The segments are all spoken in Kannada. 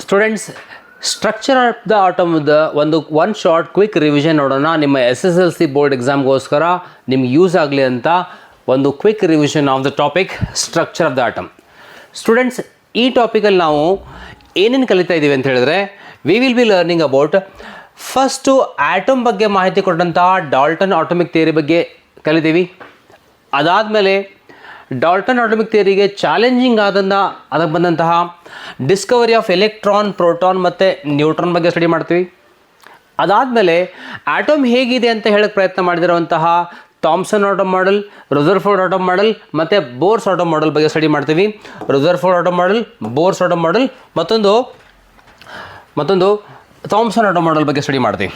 ಸ್ಟೂಡೆಂಟ್ಸ್, ಸ್ಟ್ರಕ್ಚರ್ ಆಫ್ ದ ಆಟಮ್ದ ಒನ್ ಶಾರ್ಟ್ ಕ್ವಿಕ್ ರಿವಿಷನ್ ನೋಡೋಣ. ನಿಮ್ಮ SSLC ಬೋರ್ಡ್ ಎಕ್ಸಾಮ್ಗೋಸ್ಕರ ನಿಮ್ಗೆ ಯೂಸ್ ಆಗಲಿ ಅಂತ ಒಂದು quick revision of the topic structure of the atom. Students, ಈ ಟಾಪಿಕಲ್ಲಿ ನಾವು ಏನೇನು ಕಲಿತಾ ಇದ್ದೀವಿ ಅಂತ ಹೇಳಿದ್ರೆ, we will be learning about first atom ಬಗ್ಗೆ ಮಾಹಿತಿ ಕೊಟ್ಟಂತಹ ಡಾಲ್ಟನ್ ಆಟಮಿಕ್ ಥಿಯರಿ ಬಗ್ಗೆ ಕಲಿತೀವಿ. ಅದಾದಮೇಲೆ ಡಾಲ್ಟನ್ ಆಟಮಿಕ್ ಥಿಯರಿಗೆ ಚಾಲೆಂಜಿಂಗ್ ಅದಕ್ಕೆ ಬಂದಂತಹ ಡಿಸ್ಕವರಿ ಆಫ್ ಎಲೆಕ್ಟ್ರಾನ್, ಪ್ರೋಟಾನ್ ಮತ್ತು ನ್ಯೂಟ್ರಾನ್ ಬಗ್ಗೆ ಸ್ಟಡಿ ಮಾಡ್ತೀವಿ. ಅದಾದಮೇಲೆ ಆಟಮ್ ಹೇಗಿದೆ ಅಂತ ಹೇಳಕ್ಕೆ ಪ್ರಯತ್ನ ಮಾಡಿದಿರುವಂತಹ Thomson atom model, Rutherford atom model ಮತ್ತು ಬೋರ್ಸ್ ಆಟಮ್ ಮಾಡೆಲ್ ಬಗ್ಗೆ ಸ್ಟಡಿ ಮಾಡ್ತೀವಿ. Rutherford atom model, Bohr's atom model, ಮತ್ತೊಂದು ಥಾಮ್ಸನ್ ಆಟಮ್ ಮಾಡೆಲ್ ಬಗ್ಗೆ ಸ್ಟಡಿ ಮಾಡ್ತೀವಿ.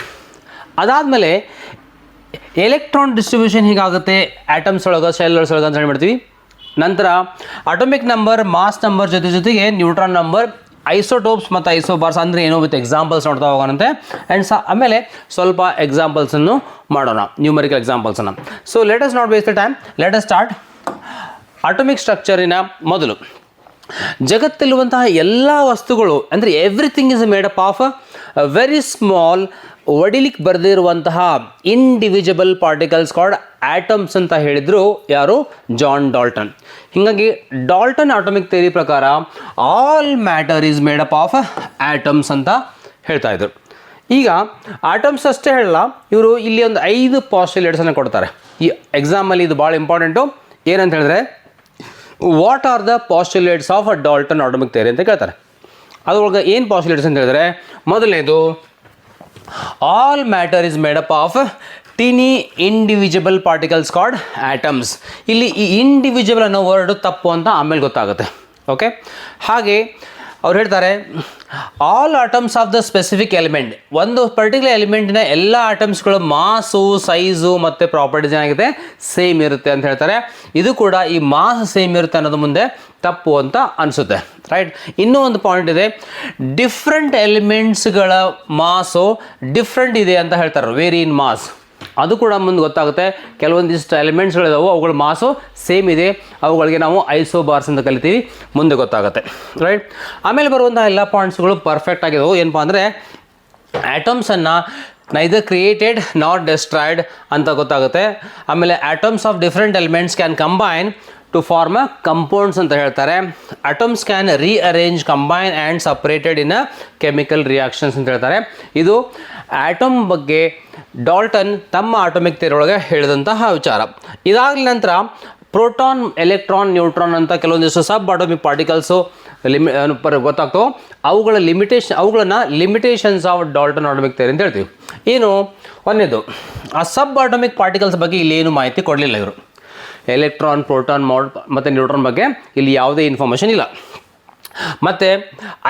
ಅದಾದಮೇಲೆ ಎಲೆಕ್ಟ್ರಾನ್ ಡಿಸ್ಟ್ರಿಬ್ಯೂಷನ್ ಹೀಗಾಗುತ್ತೆ ಆಟಮ್ಸ್ ಒಳಗೆ, ಸೆಲ್ಸ್ ಒಳಗೆ ಅಂತ ಹೇಳಿ ಮಾಡ್ತೀವಿ. ನಂತರ ಅಟೋಮಿಕ್ ನಂಬರ್, ಮಾಸ್ ನಂಬರ್ ಜೊತೆಗೆ ನ್ಯೂಟ್ರಾನ್ ನಂಬರ್, ಐಸೋಟೋಪ್ಸ್ ಮತ್ತು ಐಸೋಬಾರ್ಸ್ ಅಂದರೆ ಏನೋ ವಿತ್ ಎಕ್ಸಾಂಪಲ್ಸ್ ನೋಡ್ತಾ ಹೋಗೋಣಂತೆ. ಆ್ಯಂಡ್ ಅಮೇಲೆ ಸ್ವಲ್ಪ ಎಕ್ಸಾಂಪಲ್ಸನ್ನು ಮಾಡೋಣ, ನ್ಯೂಮರಿಕಲ್ ಎಕ್ಸಾಂಪಲ್ಸನ್ನು. So let us not waste the time, let us start. Atomic ಸ್ಟ್ರಕ್ಚರಿನ ಮೊದಲು, ಜಗತ್ತಲ್ಲಿರುವಂತಹ ಎಲ್ಲ ವಸ್ತುಗಳು ಅಂದರೆ everything is made up of very small, ಒಡಿಲಿಕ್ಕೆ ಬರೆದಿರುವಂತಹ ಇಂಡಿವಿಜುವಲ್ ಪಾರ್ಟಿಕಲ್ಸ್ ಕಾಲ್ಡ್ ಆಟಮ್ಸ್ ಅಂತ ಹೇಳಿದರು ಯಾರು? John Dalton. ಹೀಗಾಗಿ ಡಾಲ್ಟನ್ ಆಟಮಿಕ್ ಥಿಯರಿ ಪ್ರಕಾರ all matter is made up of atoms ಅಂತ ಹೇಳ್ತಾ ಇದ್ರು. ಈಗ ಆಟಮ್ಸ್ ಅಷ್ಟೇ ಹೇಳಲ್ಲ, ಇವರು ಇಲ್ಲಿ ಒಂದು 5 ಪಾಸ್ಟುಲೇಟ್ಸನ್ನು ಕೊಡ್ತಾರೆ. ಈ ಎಕ್ಸಾಮಲ್ಲಿ ಇದು ಭಾಳ ಇಂಪಾರ್ಟೆಂಟು. ಏನಂತ ಹೇಳಿದ್ರೆ, what are the postulates of Dalton atomic theory ಅಂತ ಕೇಳ್ತಾರೆ. ಅದ್ರೊಳಗೆ ಏನು ಪಾಸ್ಟುಲೇಟ್ಸ್ ಅಂತ ಹೇಳಿದ್ರೆ, ಮೊದಲನೇದು all matter is made up of tiny individual particles called atoms. ಇಲ್ಲಿ ಈ ಇಂಡಿವಿಜುವಲ್ ಅನ್ನೋ ವರ್ಡ್ ತಪ್ಪು ಅಂತ ಆಮೇಲೆ ಗೊತ್ತಾಗುತ್ತೆ. ಓಕೆ, ಹಾಗೆ ಅವ್ರು ಹೇಳ್ತಾರೆ all atoms of the specific element, ಒಂದು ಪರ್ಟಿಕ್ಯುಲರ್ ಎಲಿಮೆಂಟಿನ ಎಲ್ಲ ಆಟಮ್ಸ್ಗಳು ಮಾಸು, ಸೈಜು ಮತ್ತು ಪ್ರಾಪರ್ಟೀಸ್ ಏನಾಗಿದೆ ಸೇಮ್ ಇರುತ್ತೆ ಅಂತ ಹೇಳ್ತಾರೆ. ಇದು ಕೂಡ ಈ ಮಾಸ್ ಸೇಮ್ ಇರುತ್ತೆ ಅನ್ನೋದು ಮುಂದೆ ತಪ್ಪು ಅಂತ ಅನಿಸುತ್ತೆ, ರೈಟ್. ಇನ್ನೂ ಒಂದು ಪಾಯಿಂಟ್ ಇದೆ, ಡಿಫ್ರೆಂಟ್ ಎಲಿಮೆಂಟ್ಸ್ಗಳ ಮಾಸು ಡಿಫ್ರೆಂಟ್ ಇದೆ ಅಂತ ಹೇಳ್ತಾರೆ, ವೇರಿ ಇನ್ ಮಾಸ್. ಅದು ಕೂಡ ಮುಂದೆ ಗೊತ್ತಾಗುತ್ತೆ. ಕೆಲವೊಂದಿಷ್ಟು ಎಲಿಮೆಂಟ್ಸ್ಗಳಿದಾವೆ, ಅವುಗಳ ಮಾಸು ಸೇಮ್ ಇದೆ, ಅವುಗಳಿಗೆ ನಾವು ಐಸೋಬಾರ್ಸ್ ಅಂತ ಕಲಿತೀವಿ, ಮುಂದೆ ಗೊತ್ತಾಗುತ್ತೆ, ರೈಟ್. ಆಮೇಲೆ ಬರುವಂಥ ಎಲ್ಲ ಪಾಯಿಂಟ್ಸ್ಗಳು ಪರ್ಫೆಕ್ಟ್ ಆಗಿದಾವೆ. ಏನಪ್ಪ ಅಂದರೆ, ಆಟಮ್ಸನ್ನು ನೈದರ್ ಕ್ರಿಯೇಟೆಡ್ ನಾಟ್ ಡೆಸ್ಟ್ರಾಯ್ಡ್ ಅಂತ ಗೊತ್ತಾಗುತ್ತೆ. ಆಮೇಲೆ atoms of different elements can combine to form a compounds ಅಂತ ಹೇಳ್ತಾರೆ. Atoms can rearrange, combine and separated in a chemical reactions ಅಂತ ಹೇಳ್ತಾರೆ. ಇದು ಆಟಮ್ ಬಗ್ಗೆ ಡಾಲ್ಟನ್ ತಮ್ಮ ಆಟಮಿಕ್ ಥಿಯರಿ ಒಳಗೆ ಹೇಳಿದಂತಹ ವಿಚಾರ. ಇದಾಗಲ ನಂತರ ಪ್ರೋಟಾನ್, ಎಲೆಕ್ಟ್ರಾನ್, ನ್ಯೂಟ್ರಾನ್ ಅಂತ ಕೆಲವೊಂದಿಷ್ಟು ಸಬ್ ಆಟಮಿಕ್ ಪಾರ್ಟಿಕಲ್ಸು ಗೊತ್ತಾಗ್ತವೆ. ಅವುಗಳನ್ನು limitations of Dalton atomic theory ಅಂತ ಹೇಳ್ತೀವಿ. ಏನು ಒಂದೇದು, ಆ ಸಬ್ ಆಟಮಿಕ್ ಪಾರ್ಟಿಕಲ್ಸ್ ಬಗ್ಗೆ ಇಲ್ಲಿ ಏನು ಮಾಹಿತಿ ಕೊಡಲಿಲ್ಲ ಇವರು. ಎಲೆಕ್ಟ್ರಾನ್, ಪ್ರೋಟಾನ್, ಮತ್ತು ನ್ಯೂಟ್ರಾನ್ ಬಗ್ಗೆ ಇಲ್ಲಿ ಯಾವುದೇ ಇನ್ಫಾರ್ಮೇಷನ್ ಇಲ್ಲ. ಮತ್ತು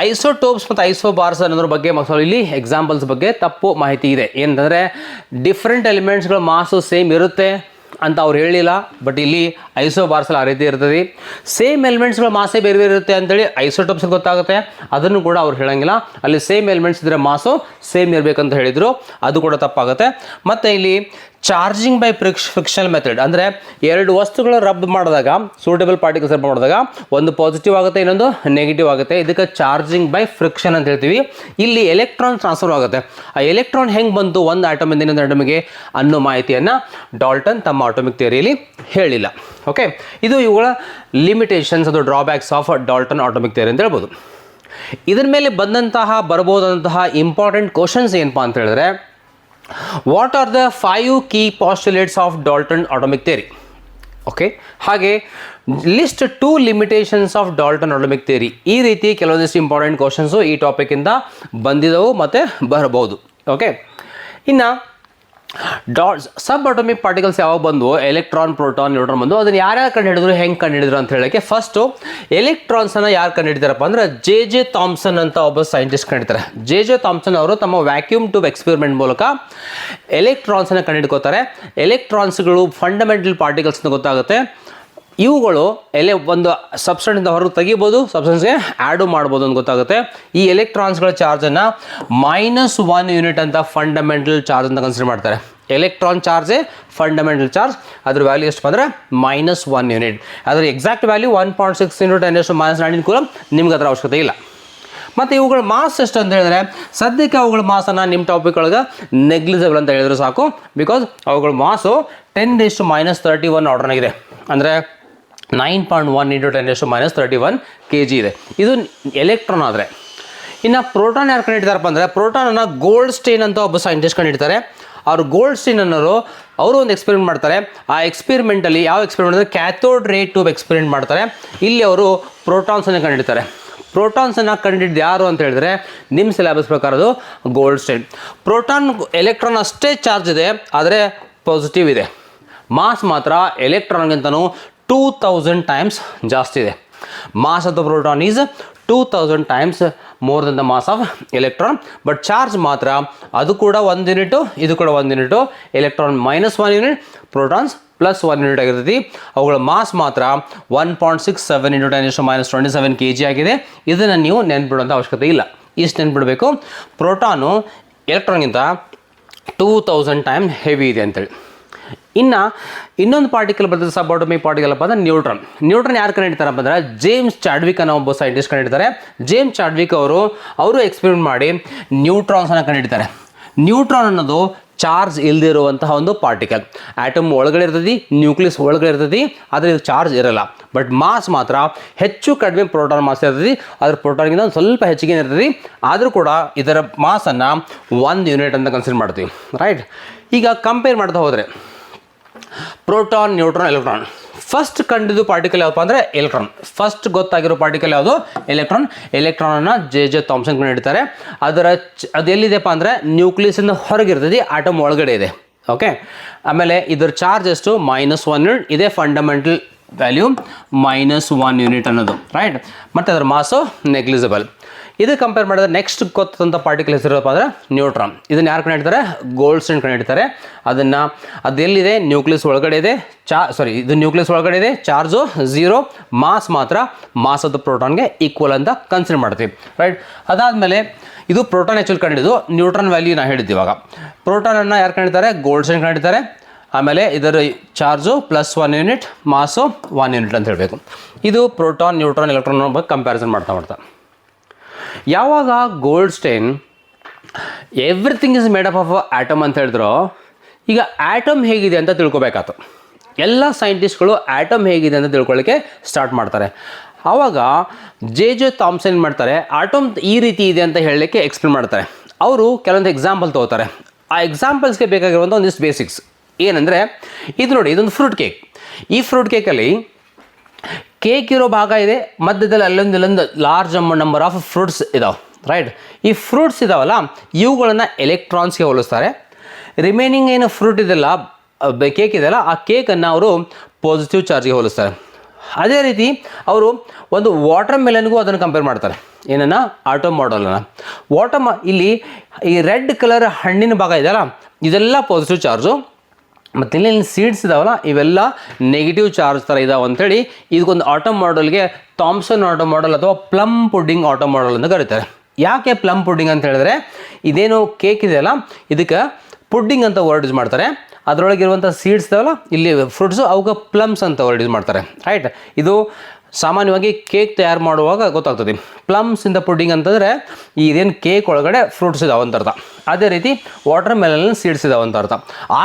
ಐಸೋಟೋಪ್ಸ್ ಮತ್ತು ಐಸೋಬಾರ್ಸ್ ಅನ್ನೋದ್ರ ಬಗ್ಗೆ ಇಲ್ಲಿ ಎಕ್ಸಾಂಪಲ್ಸ್ ಬಗ್ಗೆ ತಪ್ಪು ಮಾಹಿತಿ ಇದೆ. ಏನಂತಂದರೆ, ಡಿಫ್ರೆಂಟ್ ಎಲಿಮೆಂಟ್ಸ್ಗಳ ಮಾಸು ಸೇಮ್ ಇರುತ್ತೆ ಅಂತ ಅವ್ರು ಹೇಳಿಲ್ಲ, ಬಟ್ ಇಲ್ಲಿ ಐಸೋಬಾರ್ಸಲ್ಲಿ ಆ ರೀತಿ ಇರ್ತದೆ. ಸೇಮ್ ಎಲಿಮೆಂಟ್ಸ್ಗಳ ಮಾಸೇ ಬೇರೆ ಬೇರೆ ಇರುತ್ತೆ ಅಂತೇಳಿ ಐಸೋಟೋಪ್ಸ್ ಗೊತ್ತಾಗುತ್ತೆ, ಅದನ್ನು ಕೂಡ ಅವ್ರು ಹೇಳೋಂಗಿಲ್ಲ. ಅಲ್ಲಿ ಸೇಮ್ ಎಲಿಮೆಂಟ್ಸ್ ಇದ್ದರೆ ಮಾಸು ಸೇಮ್ ಇರಬೇಕಂತ ಹೇಳಿದರು, ಅದು ಕೂಡ ತಪ್ಪಾಗುತ್ತೆ. ಮತ್ತು ಇಲ್ಲಿ ಚಾರ್ಜಿಂಗ್ ಬೈ ಫ್ರಿಕ್ಷನಲ್ ಮೆಥಡ್ ಅಂದರೆ, ಎರಡು ವಸ್ತುಗಳು ರಬ್ ಮಾಡಿದಾಗ, ಸೂಟೇಬಲ್ ಪಾರ್ಟಿಕಲ್ಸ್ ರಬ್ ಮಾಡಿದಾಗ ಒಂದು ಪಾಸಿಟಿವ್ ಆಗುತ್ತೆ, ಇನ್ನೊಂದು ನೆಗೆಟಿವ್ ಆಗುತ್ತೆ. ಇದಕ್ಕೆ ಚಾರ್ಜಿಂಗ್ ಬೈ ಫ್ರಿಕ್ಷನ್ ಅಂತ ಹೇಳ್ತೀವಿ. ಇಲ್ಲಿ ಎಲೆಕ್ಟ್ರಾನ್ ಟ್ರಾನ್ಸ್ಫರ್ ಆಗುತ್ತೆ. ಆ ಎಲೆಕ್ಟ್ರಾನ್ ಹೆಂಗೆ ಬಂತು ಒಂದು ಆಟಮಿಂದ ಇನ್ನೊಂದು ಆಟಮಿಗೆ ಅನ್ನೋ ಮಾಹಿತಿಯನ್ನು ಡಾಲ್ಟನ್ ತಮ್ಮ ಆಟಮಿಕ್ ಥಿಯರಿಯಲ್ಲಿ ಹೇಳಿಲ್ಲ. ಓಕೆ, ಇದು ಇವುಗಳ ಲಿಮಿಟೇಷನ್ಸ್, ಅದು drawbacks of Dalton atomic theory ಅಂತ ಹೇಳ್ಬೋದು. ಇದರ ಮೇಲೆ ಬರಬಹುದಂತಹ ಇಂಪಾರ್ಟೆಂಟ್ ಕ್ವಶನ್ಸ್ ಏನಪ್ಪ ಅಂತ ಹೇಳಿದ್ರೆ, what are the 5 key postulates of Dalton atomic theory? Okay, ಹಾಗೆ list 2 limitations of Dalton atomic theory. ಈ ರೀತಿ ಕೆಲವೊಂದಿಷ್ಟು ಇಂಪಾರ್ಟೆಂಟ್ ಕ್ವಶನ್ಸು ಈ ಟಾಪಿಕಿಂದ ಬಂದಿದ್ದವು ಮತ್ತು ಬರಬಹುದು. ಓಕೆ, ಇನ್ನು ಸಬ್ ಅಟೋಮಿಕ್ ಪಾರ್ಟಿಕಲ್ಸ್ ಯಾವಾಗ ಬಂದು, ಎಲೆಕ್ಟ್ರಾನ್, ಪ್ರೋಟಾನ್, ನ್ಯೂಟ್ರಾನ್ ಬಂದು, ಅದನ್ನು ಯಾರ್ಯಾರು ಕಂಡು ಹಿಡಿದ್ರು, ಹೆಂಗೆ ಕಂಡು ಹಿಡಿದ್ರು ಅಂತ ಹೇಳೋಕ್ಕೆ, ಫಸ್ಟು ಎಲೆಕ್ಟ್ರಾನ್ಸನ್ನು ಯಾರು ಕಂಡು ಹಿಡಿದಾರಪ್ಪ ಅಂದರೆ ಜೆ ಥಾಮ್ಸನ್ ಅಂತ ಒಬ್ಬ ಸೈಂಟಿಸ್ಟ್ ಕಂಡಿದ್ದಾರೆ. ಜೆ ಥಾಮ್ಸನ್ ಅವರು ತಮ್ಮ ವ್ಯಾಕ್ಯೂಮ್ ಟ್ಯೂಬ್ ಎಕ್ಸ್ಪೆರಿಮೆಂಟ್ ಮೂಲಕ ಎಲೆಕ್ಟ್ರಾನ್ಸನ್ನು ಕಂಡು ಹಿಡ್ಕೋತಾರೆ. ಎಲೆಕ್ಟ್ರಾನ್ಸ್ಗಳು ಫಂಡಮೆಂಟಲ್ ಪಾರ್ಟಿಕಲ್ಸ್ ಅಂತ ಗೊತ್ತಾಗುತ್ತೆ. ಇವುಗಳು ಒಂದು ಸಬ್ಸ್ಟೆನ್ಸಿಂದ ಹೊರಗೆ ತೆಗಿಬೋದು, ಸಬ್ಸ್ಟೆನ್ಸ್ಗೆ ಆ್ಯಡು ಮಾಡ್ಬೋದು ಅಂತ ಗೊತ್ತಾಗುತ್ತೆ. ಈ ಎಲೆಕ್ಟ್ರಾನ್ಸ್ಗಳ ಚಾರ್ಜನ್ನು -1 ಯೂನಿಟ್ ಅಂತ ಫಂಡಮೆಂಟಲ್ ಚಾರ್ಜ್ ಅಂತ ಕನ್ಸಿಡರ್ ಮಾಡ್ತಾರೆ. ಎಲೆಕ್ಟ್ರಾನ್ ಚಾರ್ಜೇ ಫಂಡಮೆಂಟಲ್ ಚಾರ್ಜ್, ಅದ್ರ ವ್ಯಾಲ್ಯೂ ಎಷ್ಟು ಅಂದರೆ -1 ಯೂನಿಟ್. ಅದರ ಎಕ್ಸಾಕ್ಟ್ ವ್ಯಾಲ್ಯೂ 1.6 × 10⁻⁹ ಕೂಲಂಬ್. ನಿಮ್ಗೆ ಅದರ ಅವಶ್ಯಕತೆ ಇಲ್ಲ. ಮತ್ತು ಇವುಗಳ ಮಾಸ್ ಎಷ್ಟು ಅಂತ ಹೇಳಿದ್ರೆ ಸದ್ಯಕ್ಕೆ ಅವುಗಳ ಮಾಸನ್ನು ನಿಮ್ಮ ಟಾಪಿಕ್ ಒಳಗೆ ನೆಗ್ಲಿಜಿಬಲ್ ಅಂತ ಹೇಳಿದ್ರೆ ಸಾಕು. ಬಿಕಾಸ್ ಅವುಗಳ ಮಾಸು 10⁻31 ಆರ್ಡರ್ನಾಗಿದೆ, ಅಂದರೆ 9.1 × 10⁻31 kg ಇದೆ. ಇದು ಎಲೆಕ್ಟ್ರಾನ್. ಆದರೆ ಇನ್ನು ಪ್ರೋಟಾನ್ ಯಾರು ಕಂಡಿಡ್ತಾರಪ್ಪ ಅಂದರೆ ಪ್ರೋಟಾನನ್ನು ಗೋಲ್ಡ್ಸ್ಟೈನ್ ಅಂತ ಒಬ್ಬ ಸೈಂಟಿಸ್ಟ್ ಕಂಡಿಡ್ತಾರೆ. ಅವರು ಗೋಲ್ಡ್ಸ್ಟೈನ್ ಅನ್ನೋರು ಅವರು ಒಂದು ಎಕ್ಸ್ಪೆರಿಮೆಂಟ್ ಮಾಡ್ತಾರೆ. ಆ ಎಕ್ಸ್ಪೆರಿಮೆಂಟಲ್ಲಿ ಯಾವ ಎಕ್ಸ್ಪೆರಿಮೆಂಟ್ ಅಂದರೆ ಕ್ಯಾಥೋಡ್ ರೇ ಟ್ಯೂಬ್ ಎಕ್ಸ್ಪೆರಿಮೆಂಟ್ ಮಾಡ್ತಾರೆ. ಇಲ್ಲಿ ಅವರು ಪ್ರೋಟಾನ್ಸನ್ನು ಕಂಡಿಡ್ತಾರೆ. ಪ್ರೋಟಾನ್ಸನ್ನು ಕಂಡಿದ್ದು ಯಾರು ಅಂತ ಹೇಳಿದ್ರೆ ನಿಮ್ಮ ಸಿಲೆಬಸ್ ಪ್ರಕಾರ ಅದು ಗೋಲ್ಡ್ಸ್ಟೈನ್. ಪ್ರೋಟಾನ್ ಎಲೆಕ್ಟ್ರಾನ್ ಅಷ್ಟೇ ಚಾರ್ಜ್ ಇದೆ, ಆದರೆ ಪಾಸಿಟಿವ್ ಇದೆ. ಮಾಸ್ ಮಾತ್ರ ಎಲೆಕ್ಟ್ರಾನ್ಗಿಂತನೂ 2000 ಟೈಮ್ಸ್ ಜಾಸ್ತಿ ಇದೆ. Mass of the proton is 2000 times more than the mass of electron. But charge ಮಾತ್ರ ಅದು ಕೂಡ 1 ಯೂನಿಟು, ಇದು ಕೂಡ 1 unit. Electron -1 unit, protons +1 unit ಆಗಿರ್ತೈತಿ. ಅವುಗಳ ಮಾಸ್ ಮಾತ್ರ 1.67 × 10⁻27 kg ಆಗಿದೆ. ಇದನ್ನು ನೀವು ನೆನ್ಪಿಡುವಂಥ ಅವಶ್ಯಕತೆ ಇಲ್ಲ. ಇಷ್ಟು ನೆನ್ಪಿಡಬೇಕು, ಪ್ರೋಟಾನು ಎಲೆಕ್ಟ್ರಾನ್ಗಿಂತ 2000 ಟೈಮ್ ಹೆವಿ ಇದೆ ಅಂತೇಳಿ. ಇನ್ನು ಇನ್ನೊಂದು ಪಾರ್ಟಿಕಲ್ ಬರ್ತದೆ, ಸಬ್ ಅಟಾಮಿಕ್ ಪಾರ್ಟಿಕಲ್ ಅಪ್ಪ ಅಂದರೆ ನ್ಯೂಟ್ರಾನ್. ನ್ಯೂಟ್ರಾನ್ ಯಾರು ಕಂಡಿಡ್ತಾರಪ್ಪ ಅಂದರೆ ಜೇಮ್ಸ್ ಚಾಡ್ವಿಕ್ ಅನ್ನೋ ಒಬ್ಬ ಸೈಂಟಿಸ್ಟ್ ಕಂಡಿಡ್ತಾರೆ. ಜೇಮ್ಸ್ ಚಾಡ್ವಿಕ್ ಅವರು ಎಕ್ಸ್ಪೆರಿಮೆಂಟ್ ಮಾಡಿ ನ್ಯೂಟ್ರಾನ್ಸನ್ನು ಕಂಡಿಡ್ತಾರೆ. ನ್ಯೂಟ್ರಾನ್ ಅನ್ನೋದು ಚಾರ್ಜ್ ಇಲ್ಲದೆ ಇರುವಂತಹ ಒಂದು ಪಾರ್ಟಿಕಲ್. ಆಟಮ್ ಒಳಗಡೆ ಇರ್ತದೆ, ನ್ಯೂಕ್ಲಿಯಸ್ ಒಳಗಡೆ ಇರ್ತದೆ, ಆದರೆ ಇದು ಚಾರ್ಜ್ ಇರಲ್ಲ. ಬಟ್ ಮಾಸ್ ಮಾತ್ರ ಹೆಚ್ಚು ಕಡಿಮೆ ಪ್ರೋಟಾನ್ ಮಾಸ್ ಇರ್ತದೆ. ಅದ್ರ ಪ್ರೋಟಾನ್ಗಿಂತ ಒಂದು ಸ್ವಲ್ಪ ಹೆಚ್ಚಿಗೆ ಇರ್ತದೆ. ಆದರೂ ಕೂಡ ಇದರ ಮಾಸನ್ನು 1 ಯೂನಿಟ್ ಅಂತ ಕನ್ಸಿಡರ್ ಮಾಡ್ತೀವಿ, ರೈಟ್. ಈಗ ಕಂಪೇರ್ ಮಾಡ್ತಾ ಹೋದರೆ ಪ್ರೋಟಾನ್, ನ್ಯೂಟ್ರಾನ್, ಎಲೆಕ್ಟ್ರಾನ್. ಫಸ್ಟ್ ಕಂಡಿದ್ದು ಪಾರ್ಟಿಕಲ್ ಯಾವುದಪ್ಪ ಅಂದರೆ ಎಲೆಕ್ಟ್ರಾನ್. ಫಸ್ಟ್ ಗೊತ್ತಾಗಿರೋ ಪಾರ್ಟಿಕಲ್ ಯಾವುದು? ಎಲೆಕ್ಟ್ರಾನ್. ಎಲೆಕ್ಟ್ರಾನನ್ನು ಜೆ ಥಾಮ್ಸನ್ ಕಂಡಿಡ್ತಾರೆ. ಅದು ಎಲ್ಲಿದೆಪ್ಪ ಅಂದರೆ ನ್ಯೂಕ್ಲಿಯಸ್ಸಿಂದ ಹೊರಗಿರ್ತದೆ, ಆಟಮ್ ಒಳಗಡೆ ಇದೆ. ಓಕೆ. ಆಮೇಲೆ ಇದರ ಚಾರ್ಜ್ ಎಷ್ಟು? -1 ಯೂನಿಟ್. ಇದೇ ಫಂಡಮೆಂಟಲ್ ವ್ಯಾಲ್ಯೂ -1 ಯೂನಿಟ್ ಅನ್ನೋದು, ರೈಟ್. ಮತ್ತು ಅದರ ಮಾಸು ನೆಗ್ಲಿಜಿಬಲ್. ಇದು ಕಂಪೇರ್ ಮಾಡಿದ್ರೆ ನೆಕ್ಸ್ಟ್ ಗೊತ್ತಂಥ ಪಾರ್ಟಿಕಲ್ ಹೆಸರಪ್ಪ ಅಂದರೆ ನ್ಯೂಟ್ರಾನ್. ಇದನ್ನು ಯಾರು ಕಂಡಿಡ್ತಾರೆ? ಗೋಲ್ಡ್ಸ್ಟೈನ್ ಕಂಡಿಡ್ತಾರೆ. ಅದು ಎಲ್ಲಿದೆ? ನ್ಯೂಕ್ಲಿಯಸ್ ಒಳಗಡೆ ಇದೆ. ಇದು ನ್ಯೂಕ್ಲಿಯಸ್ ಒಳಗಡೆ ಇದೆ, ಚಾರ್ಜು 0, ಮಾಸ್ ಮಾತ್ರ ಮಾಸ್ ಆಫ್ ದ ಪ್ರೋಟಾನ್ಗೆ ಈಕ್ವಲ್ ಅಂತ ಕನ್ಸಿಡರ್ ಮಾಡ್ತೀವಿ, ರೈಟ್. ಅದಾದಮೇಲೆ ಇದು ಪ್ರೋಟಾನ್ ಆ್ಯಕ್ಚುಲಿ ಕಂಡಿದ್ದು. ನ್ಯೂಟ್ರಾನ್ ವ್ಯಾಲ್ಯೂ ನಾನು ಹೇಳಿದ್ದೆ ಇವಾಗ. ಪ್ರೋಟಾನನ್ನು ಯಾರು ಕಂಡಿಡ್ತಾರೆ? ಗೋಲ್ಡ್ಸ್ಟೈನ್ ಕಂಡಿಡ್ತಾರೆ. ಆಮೇಲೆ ಇದರ ಚಾರ್ಜು +1 ಯೂನಿಟ್, ಮಾಸು 1 ಯೂನಿಟ್ ಅಂತ ಹೇಳಬೇಕು. ಇದು ಪ್ರೋಟಾನ್, ನ್ಯೂಟ್ರಾನ್, ಎಲೆಕ್ಟ್ರಾನ್ ಬಗ್ಗೆ ಕಂಪ್ಯಾರಿಸನ್ ಮಾಡ್ತಾ ಯಾವಾಗ Goldstein everything is made up of atom ಅಂತ ಹೇಳಿದ್ರು, ಈಗ ಆಟಮ್ ಹೇಗಿದೆ ಅಂತ ತಿಳ್ಕೊಬೇಕಾಯ್ತು. ಎಲ್ಲ ಸೈಂಟಿಸ್ಟ್ಗಳು ಆಟಮ್ ಹೇಗಿದೆ ಅಂತ ತಿಳ್ಕೊಳ್ಳೋಕ್ಕೆ ಸ್ಟಾರ್ಟ್ ಮಾಡ್ತಾರೆ. ಆವಾಗ ಜೆ ಥಾಮ್ಸನ್ ಮಾಡ್ತಾರೆ, ಆಟಮ್ ಈ ರೀತಿ ಇದೆ ಅಂತ ಹೇಳಲಿಕ್ಕೆ ಎಕ್ಸ್ಪ್ಲೇನ್ ಮಾಡ್ತಾರೆ. ಅವರು ಕೆಲವೊಂದು ಎಕ್ಸಾಂಪಲ್ ತೊಗೋತಾರೆ. ಆ ಎಕ್ಸಾಂಪಲ್ಸ್ಗೆ ಬೇಕಾಗಿರುವಂಥ ಒಂದಿಷ್ಟು ಬೇಸಿಕ್ಸ್ ಏನಂದರೆ, ಇದು ನೋಡಿ, ಇದೊಂದು ಫ್ರೂಟ್ ಕೇಕ್. ಈ ಫ್ರೂಟ್ ಕೇಕಲ್ಲಿ ಕೇಕ್ ಇರೋ ಭಾಗ ಇದೆ, ಮಧ್ಯದಲ್ಲಿ ಅಲ್ಲೊಂದು ಲಾರ್ಜ್ ನಂಬರ್ ಆಫ್ ಫ್ರೂಟ್ಸ್ ಇದಾವೆ, ರೈಟ್. ಈ ಫ್ರೂಟ್ಸ್ ಇದಾವಲ್ಲ, ಇವುಗಳನ್ನು ಎಲೆಕ್ಟ್ರಾನ್ಸ್ಗೆ ಹೋಲಿಸ್ತಾರೆ. ರಿಮೈನಿಂಗ್ ಏನು ಫ್ರೂಟ್ ಇದೆಲ್ಲ, ಕೇಕ್ ಇದೆಯಲ್ಲ, ಆ ಕೇಕನ್ನು ಅವರು ಪಾಸಿಟಿವ್ ಚಾರ್ಜ್ಗೆ ಹೋಲಿಸ್ತಾರೆ. ಅದೇ ರೀತಿ ಅವರು ಒಂದು ವಾಟರ್ ಮೆಲನ್ಗೂ ಅದನ್ನು ಕಂಪೇರ್ ಮಾಡ್ತಾರೆ. ಏನನ್ನ? ಆಟಮ್ ಮಾಡಲನ್ನು. ಇಲ್ಲಿ ಈ ರೆಡ್ ಕಲರ್ ಹಣ್ಣಿನ ಭಾಗ ಇದೆಯಲ್ಲ, ಇದೆಲ್ಲ ಪಾಸಿಟಿವ್ ಚಾರ್ಜು. ಮತ್ತು ಇಲ್ಲಿ ಸೀಡ್ಸ್ ಇದಾವಲ್ಲ, ಇವೆಲ್ಲ ನೆಗೆಟಿವ್ ಚಾರ್ಜ್ ಥರ ಇದಾವೆ ಅಂಥೇಳಿ ಇದಕ್ಕೊಂದು ಆಟಮ್ ಮಾಡೆಲ್ಗೆ ಥಾಮ್ಸನ್ ಆಟಮ್ ಮಾಡೆಲ್ ಅಥವಾ ಪ್ಲಮ್ ಪುಡ್ಡಿಂಗ್ ಆಟಮ್ ಮಾಡೆಲ್ ಅಂತ ಕರೀತಾರೆ. ಯಾಕೆ ಪ್ಲಮ್ ಪುಡ್ಡಿಂಗ್ ಅಂತ ಹೇಳಿದ್ರೆ, ಇದೇನು ಕೇಕ್ ಇದೆಯಲ್ಲ, ಇದಕ್ಕೆ ಪುಡ್ಡಿಂಗ್ ಅಂತ ವರ್ಡ್ ಯೂಸ್ ಮಾಡ್ತಾರೆ. ಅದರೊಳಗಿರುವಂಥ ಸೀಡ್ಸ್ ಇದಾವಲ್ಲ, ಇಲ್ಲಿ ಫ್ರೂಟ್ಸು, ಅವಕ್ಕೆ ಪ್ಲಮ್ಸ್ ಅಂತ ವರ್ಡ್ ಯೂಸ್ ಮಾಡ್ತಾರೆ, ರೈಟ್. ಇದು ಸಾಮಾನ್ಯವಾಗಿ ಕೇಕ್ ತಯಾರು ಮಾಡುವಾಗ ಗೊತ್ತಾಗ್ತದೆ. ಪ್ಲಮ್ಸ್ ಇನ್ ದ ಪುಡ್ಡಿಂಗ್ ಅಂತಂದರೆ ಇದೇನು ಕೇಕ್ ಒಳಗಡೆ ಫ್ರೂಟ್ಸ್ ಇದಾವೆ ಅಂತ ಅರ್ಥ. ಅದೇ ರೀತಿ ವಾಟರ್ ಮೆಲನ್ ಸೀಡ್ಸ್ ಇದಾವೆ ಅಂತ ಅರ್ಥ.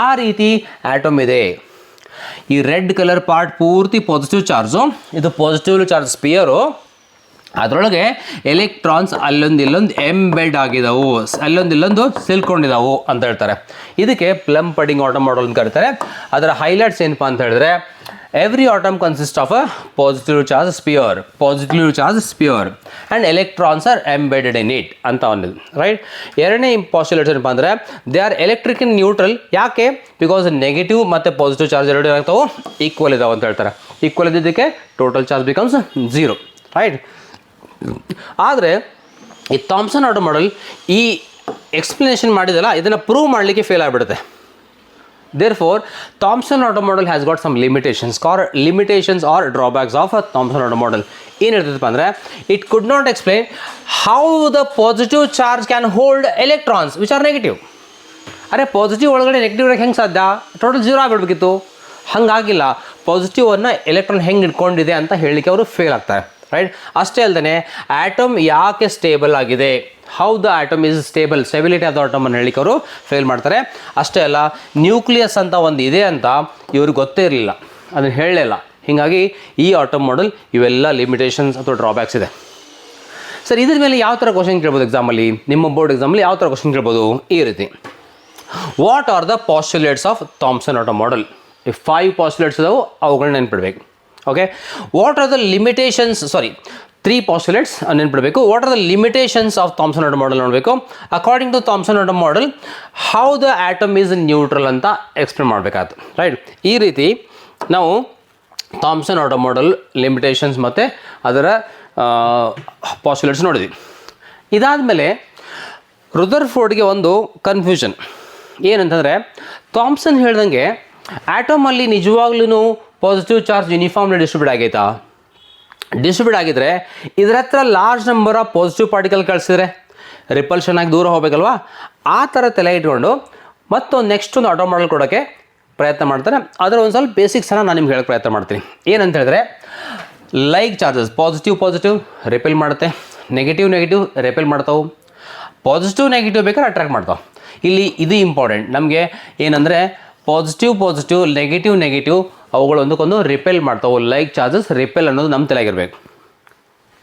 ಆ ರೀತಿ ಆಟಮ್ ಇದೆ. ಈ ರೆಡ್ ಕಲರ್ ಪಾರ್ಟ್ ಪೂರ್ತಿ ಪಾಸಿಟಿವ್ ಚಾರ್ಜು, ಇದು ಪಾಸಿಟಿವ್ ಚಾರ್ಜ್ ಸ್ಪಿಯರು. ಅದರೊಳಗೆ ಎಲೆಕ್ಟ್ರಾನ್ಸ್ ಇಲ್ಲೊಂದು ಎಂಬೆಡ್ ಆಗಿದಾವು, ಇಲ್ಲೊಂದು ಸಿಲ್ಕೊಂಡಿದ್ದಾವು ಅಂತ ಹೇಳ್ತಾರೆ. ಇದಕ್ಕೆ ಪ್ಲಮ್ ಪುಡ್ಡಿಂಗ್ ಆಟಮ್ ಮಾಡೆಲ್ ಅಂತ ಕರೀತಾರೆ. ಅದರ ಹೈಲೈಟ್ಸ್ ಏನಪ್ಪ ಅಂತ ಹೇಳಿದ್ರೆ, every atom consists of a positive charge sphere and electrons are embedded in it ಅಂತ ಅನ್ನೋದು, ರೈಟ್. ಎರಡನೇ ಪಾಸ್ಟುಲೇಟ್ ಏನಪ್ಪ ಅಂದರೆ, they are electric in neutral. ಯಾಕೆ? ಬಿಕಾಸ್ ನೆಗೆಟಿವ್ ಮತ್ತು ಪಾಸಿಟಿವ್ ಚಾರ್ಜ್ ಎರಡು ಏನಾಗ್ತಾವೆ? ಈಕ್ವಲ್ ಇದಾವೆ ಅಂತ ಹೇಳ್ತಾರೆ. ಈಕ್ವಲ್ ಇದ್ದಿದ್ದಕ್ಕೆ ಟೋಟಲ್ ಚಾರ್ಜ್ ಬಿಕಮ್ಸ್ 0, ರೈಟ್. ಆದರೆ ಈ ಥಾಮ್ಸನ್ ಆಟಮ್ ಮಾಡೆಲ್ ಈ ಎಕ್ಸ್ಪ್ಲನೇಷನ್ ಮಾಡಿದಲ್ಲ, ಇದನ್ನು ಪ್ರೂವ್ ಮಾಡಲಿಕ್ಕೆ ಫೇಲ್ ಆಗಿಬಿಡುತ್ತೆ. Therefore, Thomson atom model has got some limitations or drawbacks of a Thomson atom model. ಏನು ಹೇಳ್ತದಪ್ಪ ಅಂದರೆ, it could not explain how the positive charge can hold electrons which are negative. ಅರೆ ಪಾಸಿಟಿವ್ ಒಳಗಡೆ ನೆಗೆಟಿವ್ ಇರೋಕ್ಕೆ ಹೆಂಗೆ ಸಾಧ್ಯ? ಟೋಟಲ್ 0 ಆಗಿಬಿಡ್ಬೇಕಿತ್ತು. ಹಾಗಾಗಿಲ್ಲ. ಪಾಸಿಟಿವನ್ನು ಎಲೆಕ್ಟ್ರಾನ್ ಹೆಂಗೆ ಇಟ್ಕೊಂಡಿದೆ ಅಂತ ಹೇಳಲಿಕ್ಕೆ ಅವರು ಫೇಲ್ ಆಗ್ತಾರೆ. ರೈಟ್. ಅಷ್ಟೇ ಅಲ್ಲದೆ ಆಟಮ್ ಯಾಕೆ ಸ್ಟೇಬಲ್ ಆಗಿದೆ, how the atom is stable, stability of the atom ಅನ್ನು ಹೇಳಿಕ್ಕೆ ಅವರು ಫೇಲ್ ಮಾಡ್ತಾರೆ. ಅಷ್ಟೇ ಅಲ್ಲ, ನ್ಯೂಕ್ಲಿಯಸ್ ಅಂತ ಒಂದು ಇದೆ ಅಂತ ಇವ್ರಿಗೆ ಗೊತ್ತೇ ಇರಲಿಲ್ಲ, ಅದನ್ನು ಹೇಳಲಿಲ್ಲ. ಹೀಗಾಗಿ ಈ ಆಟಮ್ ಮಾಡೆಲ್ ಇವೆಲ್ಲ ಲಿಮಿಟೇಷನ್ಸ್ ಅಥವಾ ಡ್ರಾಬ್ಯಾಕ್ಸ್ ಇದೆ. ಸರ್, ಇದ್ರ ಮೇಲೆ ಯಾವ ಥರ ಕ್ವಶನ್ ಕೇಳ್ಬೋದು ಎಕ್ಸಾಮಲ್ಲಿ, ನಿಮ್ಮ ಬೋರ್ಡ್ ಎಕ್ಸಾಮಲ್ಲಿ ಯಾವ ಥರ ಕ್ವಶನ್ ಕೇಳ್ಬೋದು ಈ ರೀತಿ. What are the postulates of Thomson atom model? ಈ 5 ಪಾಸ್ಟುಲೇಟ್ಸ್ ಇದಾವೆ, ಅವುಗಳನ್ನ ನೆನ್ಪಿಡ್ಬೇಕು. Okay, what are the limitations, 3 postulates ನೆನ್ಪಿಡಬೇಕು. What are the limitations of Thomson atom model ನೋಡಬೇಕು. According to Thomson atom model how the atom is neutral ಅಂತ ಎಕ್ಸ್ಪ್ಲೇನ್ ಮಾಡಬೇಕಾಯ್ತು. ರೈಟ್, ಈ ರೀತಿ ನಾವು ಥಾಮ್ಸನ್ ಆಟಮ್ ಮಾಡೆಲ್ ಲಿಮಿಟೇಷನ್ಸ್ ಮತ್ತು ಅದರ ಪಾಸ್ಟುಲೇಟ್ಸ್ ನೋಡಿದ್ವಿ. ಇದಾದಮೇಲೆ ರುದರ್ಫೋರ್ಡ್ಗೆ ಒಂದು ಕನ್ಫ್ಯೂಷನ್ ಏನಂತಂದರೆ, ಥಾಮ್ಸನ್ ಹೇಳ್ದಂಗೆ ಆಟಮಲ್ಲಿ ನಿಜವಾಗ್ಲೂ ಪಾಸಿಟಿವ್ ಚಾರ್ಜ್ ಯೂನಿಫಾರ್ಮ್ಲಿ ಡಿಸ್ಟ್ರಿಬ್ಯೂಟ್ ಆಗೈತಾ? ಡಿಸ್ಟ್ರಿಬ್ಯೂಟ್ ಆಗಿದ್ರೆ ಇದರ ಹತ್ರ large number of positive particle ಕಳಿಸಿದ್ರೆ ರಿಪಲ್ಷನ್ ಆಗಿ ದೂರ ಹೋಗಬೇಕಲ್ವಾ? ಆ ಥರ ತಲೆ ಇಟ್ಕೊಂಡು ಮತ್ತೊಂದು ನೆಕ್ಸ್ಟ್ ಒಂದು ಆಟೋ ಮಾಡೆಲ್ ಕೊಡೋಕ್ಕೆ ಪ್ರಯತ್ನ ಮಾಡ್ತಾರೆ. ಅದರ ಒಂದು ಸ್ವಲ್ಪ ಬೇಸಿಕ್ಸನ್ನು ನಾನು ನಿಮ್ಗೆ ಹೇಳೋಕ್ಕೆ ಪ್ರಯತ್ನ ಮಾಡ್ತೀನಿ. ಏನಂತ ಹೇಳಿದ್ರೆ, ಲೈಕ್ ಚಾರ್ಜಸ್ ಪಾಸಿಟಿವ್ ರಿಪೆಲ್ ಮಾಡುತ್ತೆ, ನೆಗೆಟಿವ್ ರಿಪೆಲ್ ಮಾಡ್ತಾವೆ, ಪಾಸಿಟಿವ್ ಬೇಕಾದ್ರೆ ಅಟ್ರಾಕ್ಟ್ ಮಾಡ್ತಾವೆ. ಇಲ್ಲಿ ಇದು ಇಂಪಾರ್ಟೆಂಟ್ ನಮಗೆ ಏನಂದರೆ, ಪಾಸಿಟಿವ್ ನೆಗೆಟಿವ್ ಅವುಗಳು ಒಂದಕ್ಕೊಂದು ರಿಪೆಲ್ ಮಾಡ್ತಾವೆ. ಲೈಕ್ ಚಾರ್ಜಸ್ ರಿಪೆಲ್ ಅನ್ನೋದು ನಮ್ಮ ತಲೆಯಾಗಿರ್ಬೇಕು.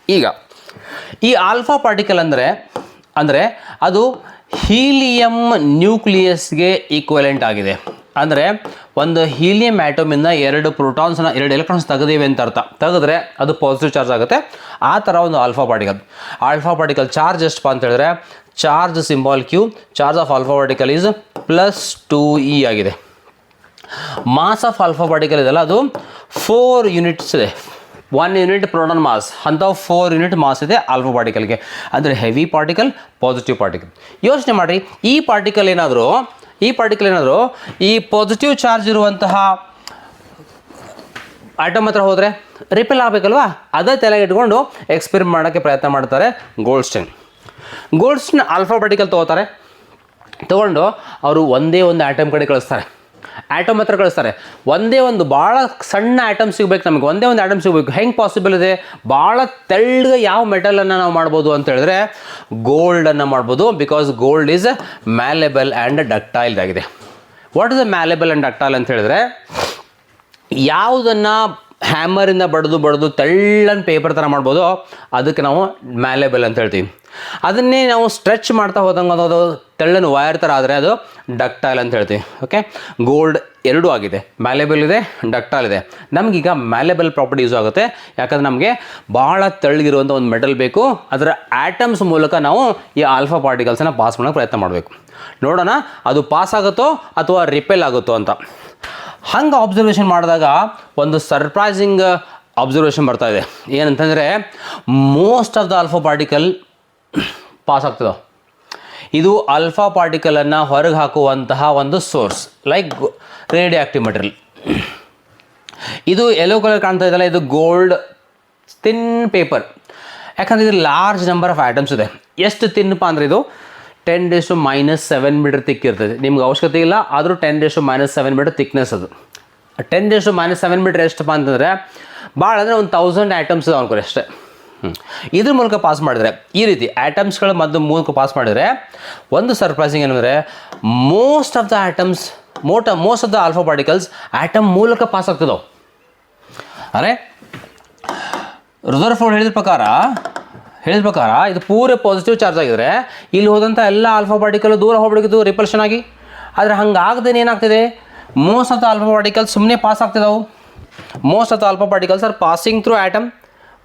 ಈಗ ಈ ಆಲ್ಫಾ ಪಾರ್ಟಿಕಲ್ ಅಂದರೆ ಅದು ಹೀಲಿಯಂ ನ್ಯೂಕ್ಲಿಯಸ್ಗೆ ಈಕ್ವಲೆಂಟ್ ಆಗಿದೆ. ಅಂದರೆ ಒಂದು ಹೀಲಿಯಂ ಆಟಮಿಂದ 2 ಪ್ರೋಟಾನ್ಸ್ನ 2 ಎಲೆಕ್ಟ್ರಾನ್ಸ್ ತೆಗೆದೇವೆ ಅಂತ ಅರ್ಥ. ತೆಗೆದ್ರೆ ಅದು ಪಾಸಿಟಿವ್ ಚಾರ್ಜ್ ಆಗುತ್ತೆ. ಆ ಥರ ಒಂದು ಆಲ್ಫಾ ಪಾರ್ಟಿಕಲ್ ಚಾರ್ಜ್ ಎಷ್ಟಪ್ಪ ಅಂತ ಹೇಳಿದ್ರೆ, charge symbol Q, charge of alpha particle is +2e ಆಗಿದೆ. ಮಾಸ್ ಆಫ್ ಆಲ್ಫಾ ಪಾರ್ಟಿಕಲ್ ಇದೆಲ್ಲ ಅದು 4 ಯೂನಿಟ್ಸ್ ಇದೆ. 1 ಯೂನಿಟ್ ಪ್ರೋಟಾನ್ ಮಾಸ್ ಅಂತ 4 ಯೂನಿಟ್ ಮಾಸ್ ಇದೆ ಆಲ್ಫಾ ಪಾರ್ಟಿಕಲ್ಗೆ. ಅಂದರೆ ಹೆವಿ ಪಾರ್ಟಿಕಲ್, ಪಾಸಿಟಿವ್ ಪಾರ್ಟಿಕಲ್. ಯೋಚನೆ ಮಾಡಿರಿ, ಈ ಪಾರ್ಟಿಕಲ್ ಏನಾದರೂ ಈ ಪಾಸಿಟಿವ್ ಚಾರ್ಜ್ ಇರುವಂತಹ ಆಟಮ್ ಹತ್ರ ಹೋದರೆ ರಿಪೆಲ್ ಆಗಬೇಕಲ್ವಾ? ಅದೇ ತಲೆಗೆ ಇಟ್ಕೊಂಡು ಎಕ್ಸ್ಪೆರಿಮೆಂಟ್ ಮಾಡೋಕ್ಕೆ ಪ್ರಯತ್ನ ಮಾಡ್ತಾರೆ ಗೋಲ್ಡ್ಸ್ಟೈನ್ ಆಲ್ಫಾ ಪಾರ್ಟಿಕಲ್ ತೊಗೊಂಡು ಅವರು ಒಂದೇ ಒಂದು ಆಟಮ್ ಕಡೆ ಕಳಿಸ್ತಾರೆ, ಆಟಮ್ ಹತ್ರ ಕಳಿಸ್ತಾರೆ. ಒಂದೇ ಒಂದು ಭಾಳ ಸಣ್ಣ ಆಟಮ್ ಸಿಗಬೇಕು ನಮಗೆ, ಒಂದೇ ಒಂದು ಆಟಮ್ ಸಿಗಬೇಕು. ಹೆಂಗೆ ಪಾಸಿಬಲ್ ಇದೆ? ಭಾಳ ತೆಳ್ಳಗೆ ಯಾವ ಮೆಟಲನ್ನು ನಾವು ಮಾಡ್ಬೋದು ಅಂತ ಹೇಳಿದ್ರೆ ಗೋಲ್ಡನ್ನು ಮಾಡ್ಬೋದು. Because gold is malleable and ductile ಆಗಿದೆ. What is a malleable and ductile ಅಂತ ಹೇಳಿದ್ರೆ, ಯಾವುದನ್ನು ಹ್ಯಾಮರಿಂದ ಬಡ್ದು ತೆಳ್ಳನ ಪೇಪರ್ ಥರ ಮಾಡ್ಬೋದು, ಅದಕ್ಕೆ ನಾವು ಮ್ಯಾಲೆಬಲ್ ಅಂತ ಹೇಳ್ತೀವಿ. ಅದನ್ನೇ ನಾವು ಸ್ಟ್ರೆಚ್ ಮಾಡ್ತಾ ಹೋದಂಗೆ ಅದು ತೆಳ್ಳನ ವೈರ್ ಥರ ಆದರೆ ಅದು ಡಕ್ಟೈಲ್ ಅಂತ ಹೇಳ್ತೀವಿ. ಓಕೆ, ಗೋಲ್ಡ್ ಎರಡೂ ಆಗಿದೆ, ಮ್ಯಾಲೆಬಲ್ ಇದೆ, ಡಕ್ಟೈಲ್ ಇದೆ. ನಮಗೀಗ ಮ್ಯಾಲೆಬಲ್ ಪ್ರಾಪರ್ಟಿ ಯೂಸ್ ಆಗುತ್ತೆ. ಯಾಕಂದರೆ ನಮಗೆ ಭಾಳ ತೆಳ್ಳಗಿರುವಂಥ ಒಂದು ಮೆಟಲ್ ಬೇಕು. ಅದರ ಆಟಮ್ಸ್ ಮೂಲಕ ನಾವು ಈ ಆಲ್ಫಾ ಪಾರ್ಟಿಕಲ್ಸನ್ನು ಪಾಸ್ ಮಾಡೋಕ್ಕೆ ಪ್ರಯತ್ನ ಮಾಡಬೇಕು. ನೋಡೋಣ ಅದು ಪಾಸ್ ಆಗುತ್ತೋ ಅಥವಾ ರಿಪೆಲ್ ಆಗುತ್ತೋ ಅಂತ. ಹಂಗೆ ಅಬ್ಸರ್ವೇಷನ್ ಮಾಡಿದಾಗ ಒಂದು ಸರ್ಪ್ರೈಸಿಂಗ್ ಅಬ್ಸರ್ವೇಷನ್ ಬರ್ತಾ ಇದೆ. ಏನಂತಂದರೆ, most of the alpha particle pass ಆಗ್ತದೆ. ಇದು ಆಲ್ಫಾ ಪಾರ್ಟಿಕಲನ್ನು ಹೊರಗೆ ಹಾಕುವಂತಹ ಒಂದು source, like radio active material. ಇದು ಯೆಲ್ಲೋ ಕಲರ್ ಕಾಣ್ತಾ ಇದೆಯಲ್ಲ, ಇದು ಗೋಲ್ಡ್ ಥಿನ್ ಪೇಪರ್. ಯಾಕಂದರೆ ಇದು ಲಾರ್ಜ್ ನಂಬರ್ ಆಫ್ ಆಟಮ್ಸ್ ಇದೆ. ಎಷ್ಟು ತಿನ್ನಪ್ಪ ಅಂದರೆ ಇದು 10⁻⁻7 ಮೀಟರ್ ತಿಕ್ ಇರ್ತದೆ. ನಿಮ್ಗೆ ಅವಶ್ಯಕತೆ ಇಲ್ಲ, ಆದರೂ 10⁻⁷ ಮೀಟರ್ ತಿಕ್ನೆಸ್ ಅದು. 10⁻⁷ ಮೀಟರ್ ಎಷ್ಟಪ್ಪ ಅಂತಂದರೆ ಭಾಳ ಅಂದರೆ ಒಂದು 1000 ಆಟಮ್ಸ್ ಇದೆ ಅನ್ಕೋರಿ ಅಷ್ಟೇ. ಇದ್ರ ಮೂಲಕ ಪಾಸ್ ಮಾಡಿದರೆ, ಈ ರೀತಿ ಆಟಮ್ಸ್ಗಳ ಮೂಲಕ ಪಾಸ್ ಮಾಡಿದರೆ ಒಂದು ಸರ್ಪ್ರೈಸಿಂಗ್ ಏನಂದರೆ, most of the atoms most of the alpha particles atom ಮೂಲಕ ಪಾಸ್ ಆಗ್ತದವು. ಅರೆ ರುದರ್ಫೋರ್ಡ್ ಹೇಳಿದ ಪ್ರಕಾರ ಇದು ಪೂರ ಪಾಸಿಟಿವ್ ಚಾರ್ಜ್ ಆಗಿದ್ರೆ ಇಲ್ಲಿ ಹೋದಂಥ ಎಲ್ಲ ಆಲ್ಫಾ ಪಾರ್ಟಿಕಲ್ ದೂರ ಹೋಗ್ಬಿಡಿದ್ದು ರಿಪಲ್ಷನ್ ಆಗಿ. ಆದರೆ ಹಂಗಾಗದೇನೆ ಏನಾಗ್ತಿದೆ, most of the alpha particles ಸುಮ್ಮನೆ ಪಾಸ್ ಆಗ್ತಿದ್ದಾವೆ. Most of the alpha particles are passing through atom.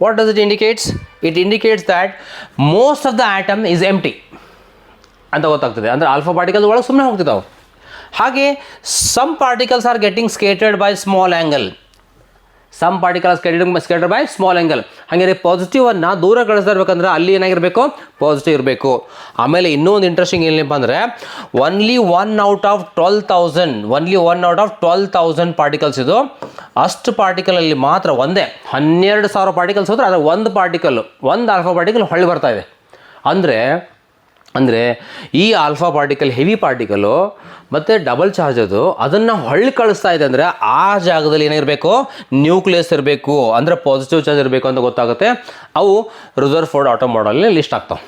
What does it indicates? It indicates that most of the atom is empty ಅಂತ ಗೊತ್ತಾಗ್ತದೆ. ಅಂದರೆ ಆಲ್ಫಾ ಪಾರ್ಟಿಕಲ್ ಒಳಗೆ ಸುಮ್ಮನೆ ಹೋಗ್ತಿದ್ದಾವೆ. ಹಾಗೆ some particles are getting scattered by small angle. Some particles scattered by small angle. ಹಾಗೆ ಪಾಸಿಟಿವನ್ನು ದೂರ ಕಳಿಸ್ತಿರ್ಬೇಕಂದ್ರೆ ಅಲ್ಲಿ ಏನಾಗಿರಬೇಕು, ಪಾಸಿಟಿವ್ ಇರಬೇಕು. ಆಮೇಲೆ ಇನ್ನೊಂದು ಇಂಟ್ರೆಸ್ಟಿಂಗ್ ಏನಪ್ಪ ಅಂದರೆ, only one out of 12,000 particles ಇದು. ಅಷ್ಟು ಪಾರ್ಟಿಕಲಲ್ಲಿ ಮಾತ್ರ 12,000 ಪಾರ್ಟಿಕಲ್ಸ್ ಹೋದ್ರೆ ಅದರ ಒಂದು ಆಲ್ಫಾ ಪಾರ್ಟಿಕಲ್ ಹೊಳ್ಳಿ ಬರ್ತಾ ಇದೆ. ಅಂದರೆ ಅಂದರೆ ಈ ಆಲ್ಫಾ ಪಾರ್ಟಿಕಲ್ ಹೆವಿ ಪಾರ್ಟಿಕಲು ಮತ್ತು ಡಬಲ್ ಚಾರ್ಜ್ ಅದನ್ನು ಹೊಳ್ಳಿ ಕಳಿಸ್ತಾ ಇದೆ ಅಂದರೆ ಆ ಜಾಗದಲ್ಲಿ ಏನಿರಬೇಕು, ನ್ಯೂಕ್ಲಿಯಸ್ ಇರಬೇಕು, ಅಂದರೆ ಪಾಸಿಟಿವ್ ಚಾರ್ಜ್ ಇರಬೇಕು ಅಂತ ಗೊತ್ತಾಗುತ್ತೆ. ಅವು ರುದರ್ಫೋರ್ಡ್ ಆಟಮ್ ಮಾಡೆಲ್ನಲ್ಲಿ ಲಿಸ್ಟ್ ಆಗ್ತಾವೆ.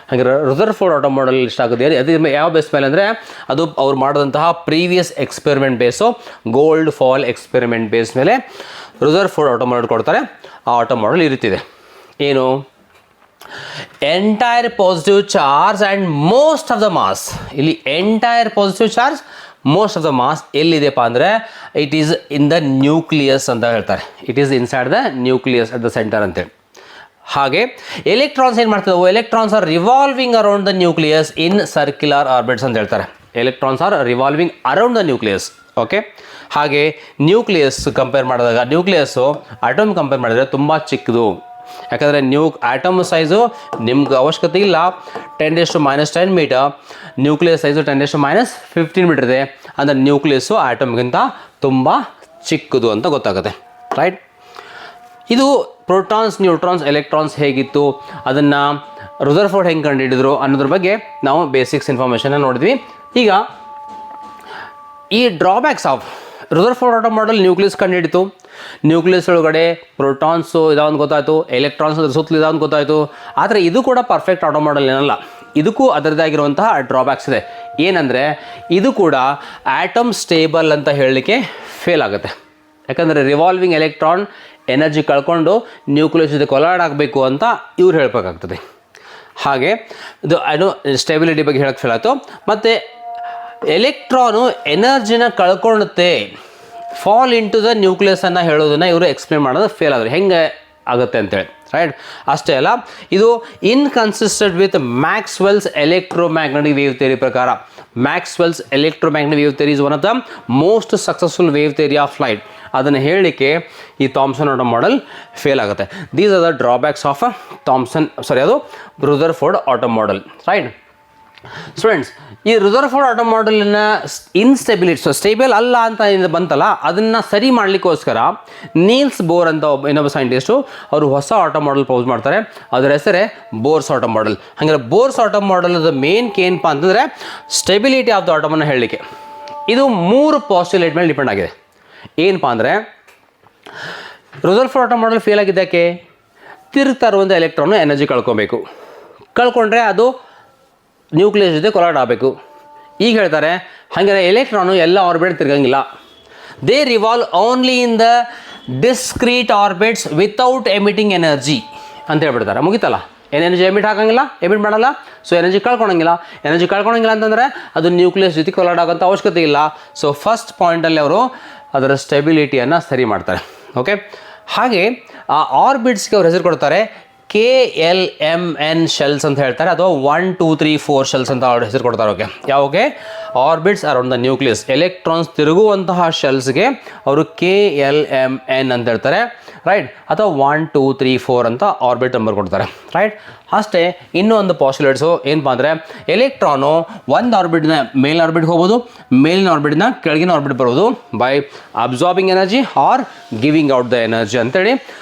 ಹಾಗೆ ರುದರ್ಫೋರ್ಡ್ ಆಟಮ್ ಮಾಡೆಲ್ ಲಿಸ್ಟ್ ಆಗುತ್ತೆ. ಅದು ಯಾವ ಬೇಸ್ ಮೇಲೆ ಅಂದರೆ ಅದು ಅವ್ರು ಮಾಡಿದಂತಹ previous experiment base, gold foil experiment base ಮೇಲೆ ರುದರ್ಫೋರ್ಡ್ ಆಟಮ್ ಮಾಡೆಲ್ ಕೊಡ್ತಾರೆ. ಆ ಆಟಮ್ ಮಾಡೆಲ್ ಈ ರೀತಿ ಇದೆ. ಏನು? Entire positive charge and most of the mass. ಇಲ್ಲಿ entire positive charge, most of the mass ಎಲ್ಲಿದೆಪ್ಪ ಅಂದರೆ it is in the nucleus ಅಂತ ಹೇಳ್ತಾರೆ. It is inside the nucleus at the center ಅಂತೇಳಿ. ಹಾಗೆ ಎಲೆಕ್ಟ್ರಾನ್ಸ್ ಏನು ಮಾಡ್ತಿದ್ದವು? Electrons are revolving around the nucleus in circular orbits ಅಂತ ಹೇಳ್ತಾರೆ. Electrons are revolving around the nucleus. Okay. ಹಾಗೆ ನ್ಯೂಕ್ಲಿಯಸ್ ಕಂಪೇರ್ ಮಾಡಿದಾಗ, ನ್ಯೂಕ್ಲಿಯಸ್ಸು ಆಟಮ್ ಕಂಪೇರ್ ಮಾಡಿದರೆ ತುಂಬ ಚಿಕ್ಕದು. ಯಾಕಂದರೆ ಆಟಮ್ ಸೈಜು ನಿಮ್ಗೆ ಅವಶ್ಯಕತೆ ಇಲ್ಲ. 10⁻⁻10 ಮೀಟರ್. ನ್ಯೂಕ್ಲಿಯಸ್ ಸೈಜು 10⁻⁻15 ಮೀಟರ್ ಇದೆ. ಅಂದರೆ ನ್ಯೂಕ್ಲಿಯಸ್ಸು ಆಟಮ್ಗಿಂತ ತುಂಬ ಚಿಕ್ಕದು ಅಂತ ಗೊತ್ತಾಗುತ್ತೆ. ರೈಟ್. ಇದು ಪ್ರೋಟಾನ್ಸ್, ನ್ಯೂಟ್ರಾನ್ಸ್, ಎಲೆಕ್ಟ್ರಾನ್ಸ್ ಹೇಗಿತ್ತು, ಅದನ್ನು ರುದರ್ಫೋರ್ಡ್ ಹೆಂಗೆ ಕಂಡುಹಿಡಿದ್ರು ಅನ್ನೋದ್ರ ಬಗ್ಗೆ ನಾವು ಬೇಸಿಕ್ಸ್ ಇನ್ಫಾರ್ಮೇಷನ್ನ ನೋಡಿದ್ವಿ. ಈಗ ಈ drawbacks of Rutherford atom model nucleus ಕಂಡುಹಿಡಿತು. ನ್ಯೂಕ್ಲಿಯಸ್ ಒಳಗಡೆ ಪ್ರೋಟಾನ್ಸು ಇದಾವಂತ ಗೊತ್ತಾಯಿತು, ಎಲೆಕ್ಟ್ರಾನ್ಸ್ ಅದ್ರ ಸುತ್ತಲೂ ಇದಾವಂತ ಗೊತ್ತಾಯಿತು. ಆದರೆ ಇದು ಕೂಡ ಪರ್ಫೆಕ್ಟ್ ಆಟಮ್ ಮಾಡೆಲ್ ಏನಲ್ಲ. ಇದಕ್ಕೂ ಅದರದ್ದಾಗಿರುವಂತಹ ಡ್ರಾಬ್ಯಾಕ್ಸ್ ಇದೆ. ಏನಂದರೆ ಇದು ಕೂಡ ಆಟಮ್ ಸ್ಟೇಬಲ್ ಅಂತ ಹೇಳಲಿಕ್ಕೆ ಫೇಲ್ ಆಗುತ್ತೆ. ಯಾಕಂದರೆ ರಿವಾಲ್ವಿಂಗ್ ಎಲೆಕ್ಟ್ರಾನ್ ಎನರ್ಜಿ ಕಳ್ಕೊಂಡು ನ್ಯೂಕ್ಲಿಯಸ್ ಜೊತೆ ಕೊಲಾಯ್ಡ್ ಆಗಬೇಕು ಅಂತ ಇವ್ರು ಹೇಳಬೇಕಾಗ್ತದೆ. ಹಾಗೆ ಇದು ಸ್ಟೆಬಿಲಿಟಿ ಬಗ್ಗೆ ಹೇಳಕ್ಕೆ ಫೇಲ್ ಆಯಿತು. ಮತ್ತು ಎಲೆಕ್ಟ್ರಾನು ಎನರ್ಜಿನ ಕಳ್ಕೊಳ್ಳುತ್ತೆ, fall into the nucleus ಅನ್ನು ಹೇಳೋದನ್ನು ಇವರು ಎಕ್ಸ್ಪ್ಲೇನ್ ಮಾಡೋದು ಫೇಲ್ ಆದರು. ಹೆಂಗೆ ಆಗುತ್ತೆ ಅಂತೇಳಿ. ರೈಟ್. ಅಷ್ಟೇ ಅಲ್ಲ, ಇದು inconsistent with Maxwell's electromagnetic wave theory ಪ್ರಕಾರ. Maxwell's electromagnetic wave theory is one of the most successful wave theory of light. ಅದನ್ನು ಹೇಳಲಿಕ್ಕೆ ಈ ಥಾಮ್ಸನ್ ಆಟಮ್ ಮಾಡೆಲ್ ಫೇಲ್ ಆಗುತ್ತೆ. These are the drawbacks of ಅದು Rutherford atom model. Right students, ಈ ರುದರ್ಫೋರ್ಡ್ ಆಟಮ್ ಮಾಡೆಲಿನ ಇನ್ಸ್ಟೆಬಿಲಿಟಿ, ಸ್ಟೇಬಲ್ ಅಲ್ಲ ಅಂತ ಬಂತಲ್ಲ, ಅದನ್ನು ಸರಿ ಮಾಡಲಿಕ್ಕೋಸ್ಕರ ನೀಲ್ಸ್ ಬೋರ್ ಅಂತ ಇನ್ನೊಬ್ಬ ಸೈಂಟಿಸ್ಟು ಅವರು ಹೊಸ ಆಟಮ್ ಮಾಡೆಲ್ ಪ್ರಪೋಸ್ ಮಾಡ್ತಾರೆ. ಅದರ ಹೆಸರೇ ಬೋರ್ಸ್ ಆಟಮ್ ಮಾಡೆಲ್. ಹಾಗೆ ಬೋರ್ಸ್ ಆಟಮ್ ಮಾಡೆಲ್ದ ಮೇನ್ ಏನಪ್ಪ ಅಂತಂದರೆ ಸ್ಟೆಬಿಲಿಟಿ ಆಫ್ ದ ಆಟಮನ್ನು ಹೇಳಲಿಕ್ಕೆ. ಇದು 3 ಪಾಸ್ಟುಲೇಟ್ ಮೇಲೆ ಡಿಪೆಂಡ್ ಆಗಿದೆ. ಏನಪ್ಪ ಅಂದರೆ ರುದರ್ಫೋರ್ಡ್ ಆಟಮ್ ಮಾಡೆಲ್ ಫೇಲ್ ಆಗಿದ್ದಕ್ಕೆ ತಿರುಗ್ತಾ ಇರುವಂಥ ಎಲೆಕ್ಟ್ರಾನು ಎನರ್ಜಿ ಕಳ್ಕೊಂಡ್ರೆ ಅದು ನ್ಯೂಕ್ಲಿಯಸ್ ಜೊತೆ ಕೊಲಾಯ್ಡ್ ಆಗಬೇಕು. ಈಗ ಹೇಳ್ತಾರೆ ಹಾಗೆ ಎಲೆಕ್ಟ್ರಾನು ಎಲ್ಲ ಆರ್ಬಿಟ್ ತಿರುಗಂಗಿಲ್ಲ. They revolve only in the discrete orbits without emitting energy ಅಂತ ಹೇಳ್ಬಿಡ್ತಾರೆ. ಮುಗಿತಲ್ಲ, ಎನರ್ಜಿ ಎಮಿಟ್ ಮಾಡಲ್ಲ. ಸೊ ಎನರ್ಜಿ ಕಳ್ಕೊಳಂಗಿಲ್ಲ ಅಂತಂದರೆ ಅದು ನ್ಯೂಕ್ಲಿಯಸ್ ಜೊತೆ ಕೊಲಾಯ್ಡ್ ಆಗೋಂಥ ಅವಶ್ಯಕತೆ ಇಲ್ಲ. ಸೊ ಫಸ್ಟ್ ಪಾಯಿಂಟಲ್ಲಿ ಅವರು ಅದರ ಸ್ಟೆಬಿಲಿಟಿಯನ್ನು ಸರಿ ಮಾಡ್ತಾರೆ. ಓಕೆ. ಹಾಗೆ ಆ ಆರ್ಬಿಟ್ಸ್ಗೆ ಅವ್ರು ಹೆಸರು ಕೊಡ್ತಾರೆ KLMN ಶೆಲ್ಸ್ ಅಂತ ಹೇಳ್ತಾರೆ, ಅಥವಾ 1 2 3 4 ಶೆಲ್ಸ್ ಅಂತ ಅವ್ರ ಹೆಸರು ಕೊಡ್ತಾರೆ. ಓಕೆ. ಯಾವಾಗ orbits around the nucleus, electrons ತಿರುಗುವಂತಹ ಶೆಲ್ಸ್ಗೆ ಅವರು KLMN ಅಂತ ಹೇಳ್ತಾರೆ. ರೈಟ್. ಅಥವಾ 1 2 3 4 ಅಂತ ಆರ್ಬಿಟ್ ನಂಬರ್ ಕೊಡ್ತಾರೆ. ರೈಟ್. ಅಷ್ಟೇ. ಇನ್ನೂ ಒಂದು ಪಾಸ್ಟುಲೇಟ್ಸು ಏನಪ್ಪ ಅಂದರೆ ಎಲೆಕ್ಟ್ರಾನು ಒಂದು ಆರ್ಬಿಟ್ನ ಮೇಲಿನ ಆರ್ಬಿಟ್ಗೆ ಹೋಗ್ಬೋದು, ಮೇಲಿನ ಆರ್ಬಿಟ್ನ ಕೆಳಗಿನ ಆರ್ಬಿಟ್ ಬರೋದು by absorbing energy are giving out the energy ಅಂತೇಳಿ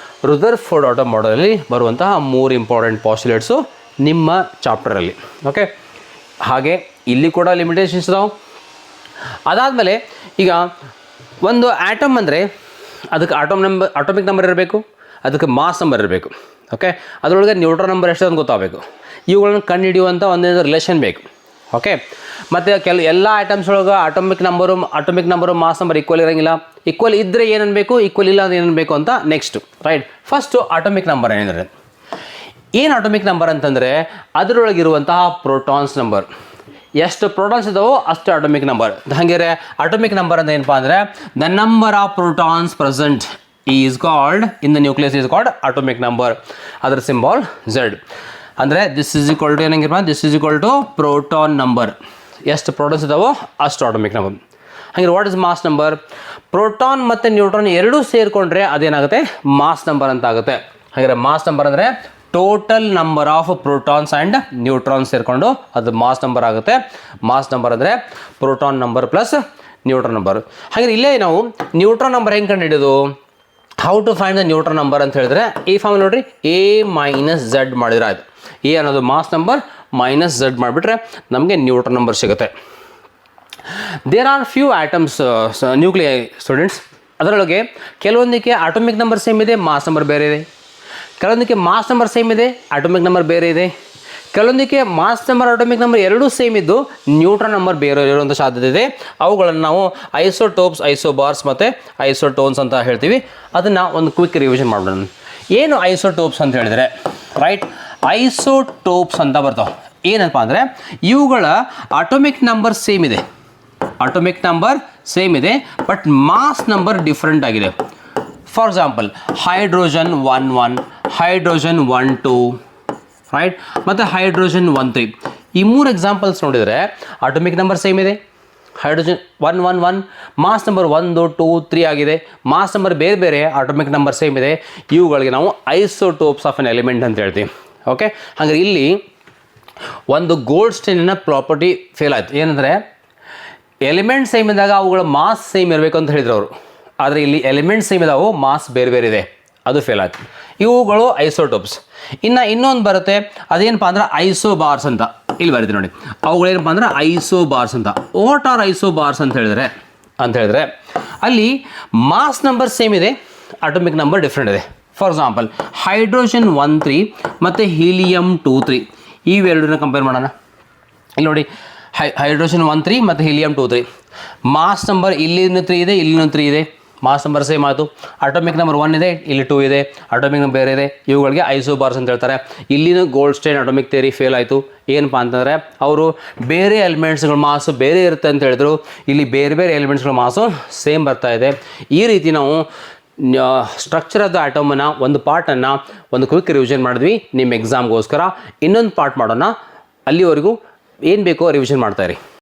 ರುದರ್ಫೋರ್ಡ್ ಆಟಮ್ ಮಾಡೆಲಲ್ಲಿ ಬರುವಂತಹ 3 ಇಂಪಾರ್ಟೆಂಟ್ ಪಾಸ್ಟುಲೇಟ್ಸು ನಿಮ್ಮ ಚಾಪ್ಟರಲ್ಲಿ. ಓಕೆ. ಹಾಗೆ ಇಲ್ಲಿ ಕೂಡ ಲಿಮಿಟೇಷನ್ಸ್ ಇದಾವೆ. ಅದಾದಮೇಲೆ ಈಗ ಒಂದು ಆಟಮ್ ಅಂದರೆ ಅದಕ್ಕೆ ಆಟೋಮಿಕ್ ನಂಬರ್ ಇರಬೇಕು, ಅದಕ್ಕೆ ಮಾಸ್ ನಂಬರ್ ಇರಬೇಕು. ಓಕೆ. ಅದರೊಳಗೆ ನ್ಯೂಟ್ರಾನ್ ನಂಬರ್ ಎಷ್ಟು ಅಂತ ಗೊತ್ತಾಗಬೇಕು. ಇವುಗಳನ್ನು ಕಂಡುಹಿಡಿಯುವಂಥ ಒಂದೇನು ರಿಲೇಷನ್ ಬೇಕು. ಓಕೆ. ಮತ್ತು ಎಲ್ಲ ಐಟಮ್ಸ್ ಒಳಗೆ atomic number mass number equal ಇರೋಂಗಿಲ್ಲ. ಈಕ್ವಲ್ ಇದ್ದರೆ ಏನನ್ಬೇಕು, ಈಕ್ವಲ್ ಇಲ್ಲ ಅಂದರೆ ಏನನ್ಬೇಕು ಅಂತ next. Right. First atomic number ಏನಿದೆ, ಏನು ಆಟೋಮಿಕ್ ನಂಬರ್ ಅಂತಂದರೆ ಅದರೊಳಗಿರುವಂತಹ ಪ್ರೋಟಾನ್ಸ್ ನಂಬರ್. ಎಷ್ಟು ಪ್ರೋಟಾನ್ಸ್ ಇದಾವೋ ಅಷ್ಟು ಆಟೋಮಿಕ್ ನಂಬರ್. ಹಾಗೆ ಆಟೋಮಿಕ್ ನಂಬರ್ ಅಂತ ಏನಪ್ಪ ಅಂದರೆ the number of protons present is called in the nucleus is called atomic number. ಅದರ ಸಿಂಬಾಲ್ Z. ಅಂದರೆ ದಿಸ್ ಈಸ್ ಈಕ್ವಲ್ ಟು ಏನಂಗಿರಪ್ಪ, this is equal to proton number. ಎಷ್ಟು ಪ್ರೋಟಾನ್ಸ್ ಇದಾವೋ ಅಷ್ಟು ಆಟೋಮಿಕ್ ನಂಬರ್. ಹಾಗೆ what is mass number? Proton ಮತ್ತು ನ್ಯೂಟ್ರಾನ್ ಎರಡೂ ಸೇರಿಕೊಂಡ್ರೆ ಅದೇನಾಗುತ್ತೆ, ಮಾಸ್ ನಂಬರ್ ಅಂತ ಆಗುತ್ತೆ. ಹಾಗೆ ಮಾಸ್ ನಂಬರ್ ಅಂದರೆ total number of protons and neutrons ಸೇರಿಕೊಂಡು ಅದು ಮಾಸ್ ನಂಬರ್ ಆಗುತ್ತೆ. ಮಾಸ್ ನಂಬರ್ ಅಂದರೆ proton number plus neutron number. ಹಾಗೆ ಇಲ್ಲೇ ನಾವು ನ್ಯೂಟ್ರಾನ್ ನಂಬರ್ ಹೆಂಗೆ ಕಂಡುಹಿಡಿಯೋದು, how to find the neutron number ಅಂತ ಹೇಳಿದ್ರೆ ಈ ಫಾರ್ಮ್ ನೋಡಿರಿ, A - Z ಮಾಡಿದ್ರೆ ಆಯಿತು. ಎ ಅನ್ನೋದು ಮಾಸ್ ನಂಬರ್, ಮೈನಸ್ ಝಡ್ ಮಾಡಿಬಿಟ್ರೆ ನಮಗೆ ನ್ಯೂಟ್ರನ್ ನಂಬರ್ ಸಿಗುತ್ತೆ. There are few atoms nuclei students. ಅದರೊಳಗೆ ಕೆಲವೊಂದಕ್ಕೆ ಆಟೋಮಿಕ್ ನಂಬರ್ ಸೇಮ್ ಇದೆ, ಮಾಸ್ ನಂಬರ್ ಬೇರೆ ಇದೆ. ಕೆಲವೊಂದಕ್ಕೆ ಮಾಸ್ ನಂಬರ್ ಸೇಮ್ ಇದೆ, ಆಟೋಮಿಕ್ ನಂಬರ್ ಬೇರೆ ಇದೆ. ಕೆಲವೊಂದಕ್ಕೆ ಮಾಸ್ ನಂಬರ್ ಆಟೋಮಿಕ್ ನಂಬರ್ ಎರಡೂ ಸೇಮ್ ಇದ್ದು ನ್ಯೂಟ್ರನ್ ನಂಬರ್ ಬೇರೆ ಇರುವಂಥ ಸಾಧ್ಯತೆ ಇದೆ. ಅವುಗಳನ್ನು ನಾವು ಐಸೋಟೋಪ್ಸ್, ಐಸೋಬಾರ್ಸ್ ಮತ್ತು ಐಸೋಟೋನ್ಸ್ ಅಂತ ಹೇಳ್ತೀವಿ. ಅದನ್ನು ಒಂದು ಕ್ವಿಕ್ ರಿವಿಷನ್ ಮಾಡೋಣ. ಏನು ಐಸೋಟೋಪ್ಸ್ ಅಂತ ಹೇಳಿದರೆ, ರೈಟ್, ಐಸೋಟೋಪ್ಸ್ ಅಂತ ಬರ್ತಾವೆ. ಏನಪ್ಪ ಅಂದರೆ ಇವುಗಳ ಆಟೋಮಿಕ್ ನಂಬರ್ ಸೇಮ್ ಇದೆ, ಆಟೋಮಿಕ್ ನಂಬರ್ ಸೇಮ್ ಇದೆ, ಬಟ್ ಮಾಸ್ ನಂಬರ್ ಡಿಫ್ರೆಂಟ್ ಆಗಿದೆ. For example hydrogen 1 hydrogen 1 right, ಮತ್ತು ಹೈಡ್ರೋಜನ್ 1 ಈ 3 ಎಕ್ಸಾಂಪಲ್ಸ್ ನೋಡಿದರೆ ಆಟೋಮಿಕ್ ನಂಬರ್ ಸೇಮ್ ಇದೆ. ಹೈಡ್ರೋಜನ್ 1 ಮಾಸ್ ನಂಬರ್ 1 2 3 ಆಗಿದೆ. ಮಾಸ್ ನಂಬರ್ ಬೇರೆ ಬೇರೆ, ಆಟೋಮಿಕ್ ನಂಬರ್ ಸೇಮ್ ಇದೆ. ಇವುಗಳಿಗೆ ನಾವು ಐಸೋಟೋಪ್ಸ್ ಆಫ್ ಎನ್ ಎಲಿಮೆಂಟ್ ಅಂತ ಹೇಳ್ತೀವಿ. ಓಕೆ, ಹಾಗಾದ್ರೆ ಇಲ್ಲಿ ಒಂದು ಗೋಲ್ಡ್ಸ್ಟೈನ್ನ ಪ್ರಾಪರ್ಟಿ ಫೇಲ್ ಆಯಿತು. ಏನಂದರೆ ಎಲಿಮೆಂಟ್ ಸೇಮ್ ಇದ್ದಾಗ ಅವುಗಳ ಮಾಸ್ ಸೇಮ್ ಇರಬೇಕು ಅಂತ ಹೇಳಿದ್ರು ಅವರು. ಆದರೆ ಇಲ್ಲಿ ಎಲಿಮೆಂಟ್ ಸೇಮ್ ಇದಾವೆ, ಮಾಸ್ ಬೇರೆ ಬೇರೆ ಇದೆ, ಅದು ಫೇಲ್ ಆಯಿತು. ಇವುಗಳು ಐಸೋಟೋಪ್ಸ್. ಇನ್ನೊಂದು ಬರುತ್ತೆ, ಅದೇನಪ್ಪ ಅಂದ್ರೆ ಐಸೋಬಾರ್ಸ್ ಅಂತ. ಇಲ್ಲಿ ಬರುತ್ತೆ ನೋಡಿ, ಅವುಗಳೇನಪ್ಪ ಅಂದ್ರೆ ಐಸೋಬಾರ್ಸ್ ಅಂತ. ವಾಟ್ ಆರ್ ಐಸೋಬಾರ್ಸ್ ಅಂತ ಹೇಳಿದ್ರೆ ಅಲ್ಲಿ ಮಾಸ್ ನಂಬರ್ ಸೇಮ್ ಇದೆ, ಆಟೋಮಿಕ್ ನಂಬರ್ ಡಿಫ್ರೆಂಟ್ ಇದೆ. ಫಾರ್ ಎಕ್ಸಾಂಪಲ್ ಹೈಡ್ರೋಜನ್ 1 ಮತ್ತು ಹೀಲಿಯಂ 2 ಇವೆರಡನ್ನ ಕಂಪೇರ್ ಮಾಡೋಣ. ಇಲ್ಲಿ ನೋಡಿ, ಹೈಡ್ರೋಜನ್ 1 ಮತ್ತು ಹೀಲಿಯಂ 2 ಮಾಸ್ ನಂಬರ್ ಇಲ್ಲಿನ 3 ಇದೆ, ಇಲ್ಲಿನ 3 ಇದೆ, ಮಾಸ್ ನಂಬರ್ ಸೇಮ್ ಆಯಿತು. ಆಟೋಮಿಕ್ ನಂಬರ್ 1 ಇದೆ, ಇಲ್ಲಿ 2 ಇದೆ, ಆಟೋಮಿಕ್ ನಂಬರ್ ಬೇರೆ ಇದೆ. ಇವುಗಳಿಗೆ ಐಸೋಬಾರ್ಸ್ ಅಂತ ಹೇಳ್ತಾರೆ. ಇಲ್ಲಿನ ಗೋಲ್ಡ್ಸ್ಟೈನ್ ಆಟೋಮಿಕ್ ಥಿಯರಿ ಫೇಲ್ ಆಯಿತು. ಏನಪ್ಪ ಅಂತಂದರೆ ಅವರು ಬೇರೆ ಎಲಿಮೆಂಟ್ಸ್ಗಳ ಮಾಸು ಬೇರೆ ಇರುತ್ತೆ ಅಂತ ಹೇಳಿದ್ರು. ಇಲ್ಲಿ ಬೇರೆ ಬೇರೆ ಎಲಿಮೆಂಟ್ಸ್ಗಳ ಮಾಸು ಸೇಮ್ ಬರ್ತಾ ಇದೆ. ಈ ರೀತಿ ನಾವು ಸ್ಟ್ರಕ್ಚರ್ ಆಫ್ ದ ಆಟಮನ್ನು ಒಂದು ಪಾರ್ಟನ್ನು ಒಂದು ಕ್ವಿಕ್ ರಿವಿಷನ್ ಮಾಡಿದ್ವಿ ನಿಮ್ಮ ಎಕ್ಸಾಮ್ಗೋಸ್ಕರ. ಇನ್ನೊಂದು ಪಾರ್ಟ್ ಮಾಡೋಣ. ಅಲ್ಲಿವರೆಗೂ ಏನು ಬೇಕೋ ರಿವಿಷನ್ ಮಾಡ್ತಾಯಿರಿ.